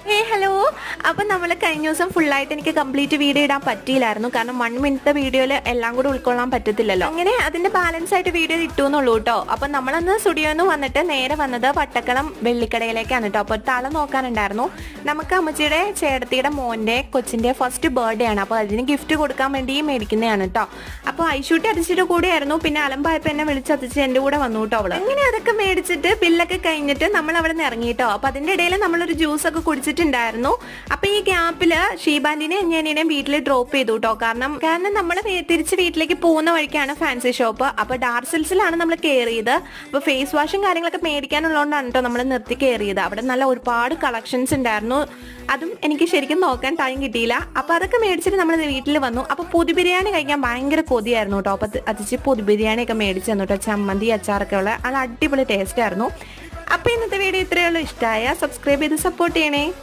Hello. അപ്പം നമ്മൾ കഴിഞ്ഞ ദിവസം ഫുള്ളായിട്ട് എനിക്ക് കംപ്ലീറ്റ് വീഡിയോ ഇടാൻ പറ്റിയില്ലായിരുന്നു. കാരണം 1 മിനിറ്റ് വീഡിയോയിൽ എല്ലാം കൂടെ ഉൾക്കൊള്ളാൻ പറ്റത്തില്ലല്ലോ. അങ്ങനെ അതിന്റെ ബാലൻസ് ആയിട്ട് വീഡിയോ ഇട്ടു എന്നുള്ളൂ കേട്ടോ. അപ്പം നമ്മളന്ന് സ്റ്റുഡിയോന്ന് വന്നിട്ട് നേരെ വന്നത് വട്ടക്കളം വെള്ളിക്കടയിലേക്കാണ് കേട്ടോ. അപ്പോൾ തല നോക്കാനുണ്ടായിരുന്നു. നമുക്ക് അമ്മച്ചിയുടെ ചേട്ടത്തിയുടെ മോന്റെ കൊച്ചിന്റെ ഫസ്റ്റ് ബർത്ത്ഡേ ആണ്. അപ്പോൾ അതിന് ഗിഫ്റ്റ് കൊടുക്കാൻ വേണ്ടി മേടിക്കുന്നതാണ് കേട്ടോ. അപ്പോൾ ഐശൂട്ടി അതിച്ചിട്ട് കൂടെയായിരുന്നു. പിന്നെ അലമ്പായപ്പോൾ എന്നെ വിളിച്ചതിച്ച് എൻ്റെ കൂടെ വന്നു കേട്ടോ അവള്. അങ്ങനെ അതൊക്കെ മേടിച്ചിട്ട് ബില്ലൊക്കെ കഴിഞ്ഞിട്ട് നമ്മൾ അവിടെ നിന്ന് ഇറങ്ങി കേട്ടോ. അപ്പോൾ അതിന്റെ ഇടയിൽ നമ്മളൊരു ജ്യൂസ് ഒക്കെ കുടിച്ചിട്ടുണ്ടായിരുന്നു. അപ്പൊ ഈ ഗ്യാപ്പില് ഷീബാന്റിനെ ഞാനെയും വീട്ടിൽ ഡ്രോപ്പ് ചെയ്തു കേട്ടോ. കാരണം നമ്മൾ തിരിച്ച് വീട്ടിലേക്ക് പോകുന്ന വഴിക്കാണ് ഫാൻസി ഷോപ്പ്. അപ്പൊ ഡാർസിൽസിലാണ് നമ്മൾ കയറിയത്. അപ്പൊ ഫേസ് വാഷും കാര്യങ്ങളൊക്കെ മേടിക്കാനുള്ളതുകൊണ്ടാണ് കേട്ടോ നമ്മൾ നിർത്തി കയറിയത്. അവിടെ നല്ല ഒരുപാട് കളക്ഷൻസ് ഉണ്ടായിരുന്നു. അതും എനിക്ക് ശരിക്കും നോക്കാൻ ടൈം കിട്ടിയില്ല. അപ്പൊ അതൊക്കെ മേടിച്ചിട്ട് നമ്മൾ വീട്ടിൽ വന്നു. അപ്പൊ പൊതി ബിരിയാണി കഴിക്കാൻ ഭയങ്കര കൊതിയായിരുന്നു കേട്ടോ. അപ്പൊ അതിച്ച് പൊതി ബിരിയാണി ഒക്കെ മേടിച്ചു തന്നു കേട്ടോ. ചമ്മന്തി അച്ചാറൊക്കെ ഉള്ള അത് അടിപൊളി ടേസ്റ്റ് ആയിരുന്നു. അപ്പൊ ഇന്നത്തെ വീഡിയോ ഇത്രയേ ഉള്ളൂ. ഇഷ്ടമായ സബ്സ്ക്രൈബ് ചെയ്ത് സപ്പോർട്ട് ചെയ്യണേ.